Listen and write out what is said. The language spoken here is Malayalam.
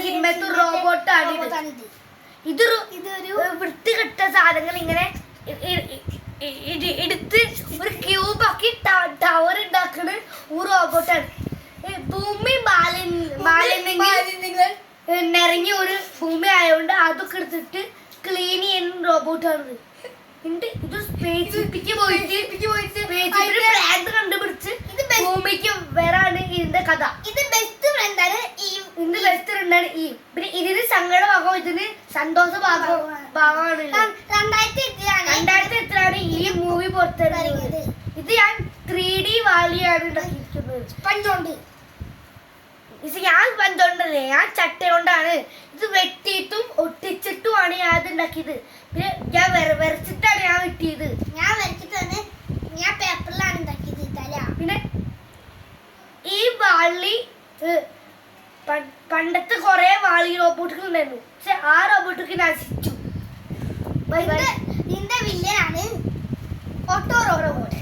സിനിമത്തെ റോബോട്ടാണ് ഇതൊരു വൃത്തികെട്ട സാധനങ്ങൾ ഇങ്ങനെ എടുത്ത് ഒരു ക്യൂബാക്കി ടവർ ഉണ്ടാക്കുന്ന ഒരു റോബോട്ടാണ്. ഭൂമി മാലിന്യങ്ങൾ നിറങ്ങിയ ഒരു ഭൂമി ആയതുകൊണ്ട് അതൊക്കെ എടുത്തിട്ട് ക്ലീൻ ചെയ്യുന്ന റോബോട്ടാണ്. ഇത് സ്പേസിലേക്ക് പോയിട്ട് പ്ലാൻ കണ്ടുപിടിച്ച് ഭൂമിക്ക് വരാണ് ഇതിന്റെ കഥ. ഇത് ബെസ്റ്റ് ഫ്രണ്ടാണ് ഈ. പിന്നെ ഇതിന് സങ്കടഭാഗം, ഇതിന് സന്തോഷ ഭാഗമാണ്. 2008 ഈ മൂവി പുറത്തിറങ്ങിയത്. ഇത് ഞാൻ 3D വാലിയാണ് ഉണ്ടാക്കിയിരിക്കുന്നത്. ഞാൻ പഞ്ചോണ്ടല്ലേ, ഞാൻ ചട്ട കൊണ്ടാണ് ഇത് വെട്ടിയിട്ടും ഒട്ടിച്ചിട്ടുമാണ് ഞാൻ ഇത് ഉണ്ടാക്കിയത്. പിന്നെ ഞാൻ വരച്ചിട്ടാണ് ഞാൻ വെട്ടിയത്. ഞാൻ പേപ്പറിലാണ് ഉണ്ടാക്കിയത് തല. പിന്നെ ഈ വാളി പണ്ടത്തെ കുറെ വാളി റോബോട്ടുകൾ ഉണ്ടായിരുന്നു. പക്ഷെ ആ റോബോട്ടൊക്കെ നശിച്ചു. ഇതിന്റെ വില്ലനാണ് ഓട്ടോ റോബോട്ട്.